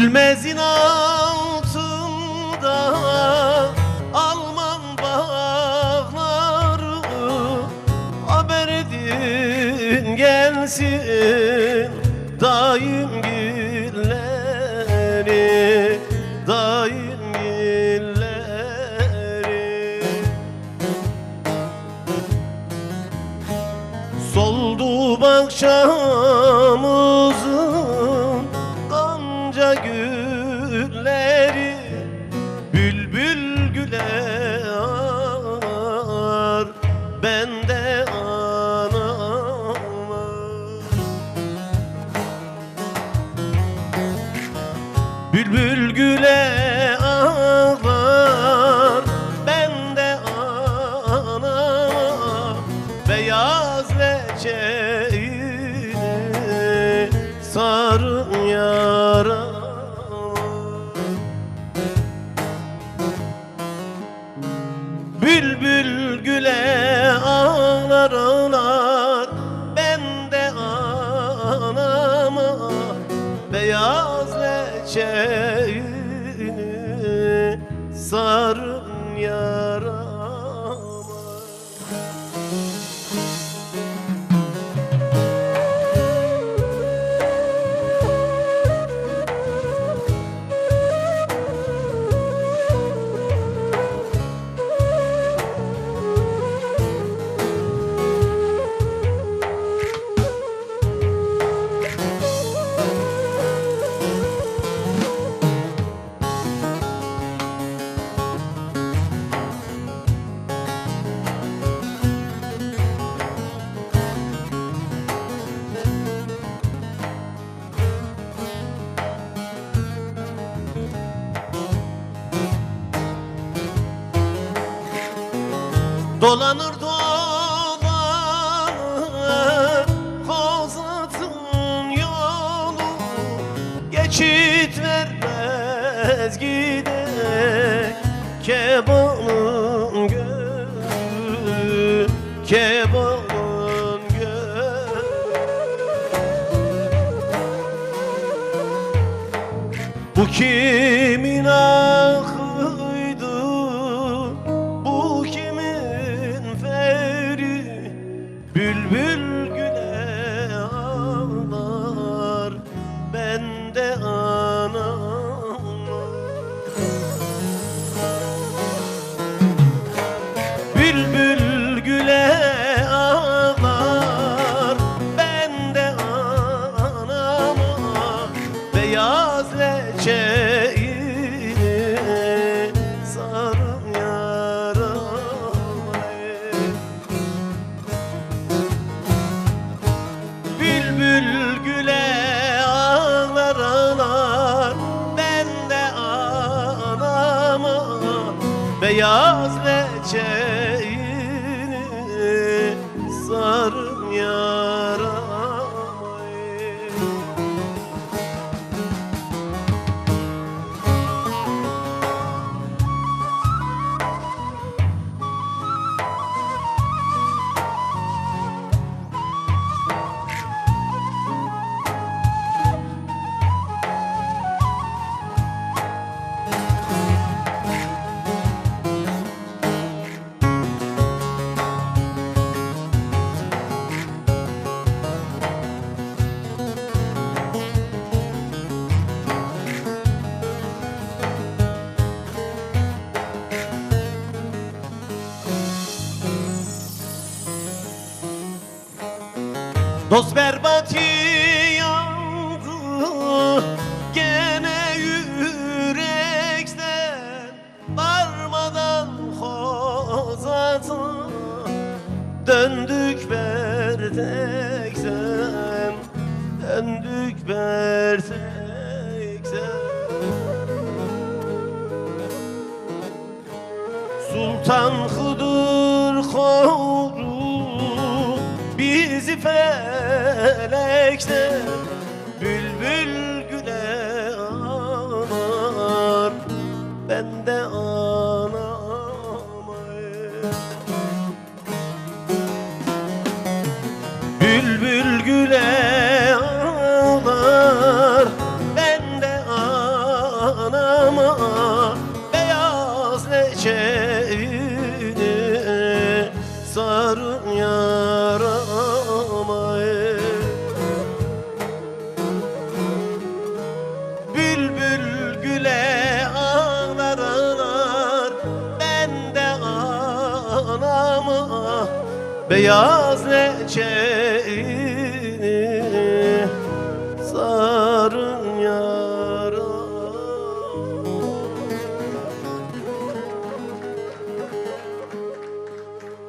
Gülmezin altında Alman bağları, haber edin gelsin daim gilleri, daim gilleri. Soldu bahçamızın gonca gülleri, bülbül güle ağlar bende anam. Bülbül güle ağlar bende anam, beyaz leçeğini sarın yara. Bülbül güle ağlar ağlar bende anama, beyaz leçeğini sarın yarama. Dolanır dolanır Kozat'ın yolu, geçit vermez gidek Kebanın gölü, Kebanın gölü. Bu kimin ahıydı, bu kimin feri, bülbül güle ağlar bende anam. Bülbül güle ağlar bende anama, beyaz leçeğini sarın yarama. Bülbül güle ağlar ağlar bende anama, beyaz leçeğini sarın yarama. Dost berbat yandı gene yürekten, varmadan Kozat'a döndük berdekten, döndük berdekten. Sultan Hıdır koru bizi felekten, bülbül güle ağlar bende anama. Bülbül güle ağlar bende anama, leçeğini sarın yarama. Bülbül güle ağlar ağlar, ben de anama beyaz leçeğini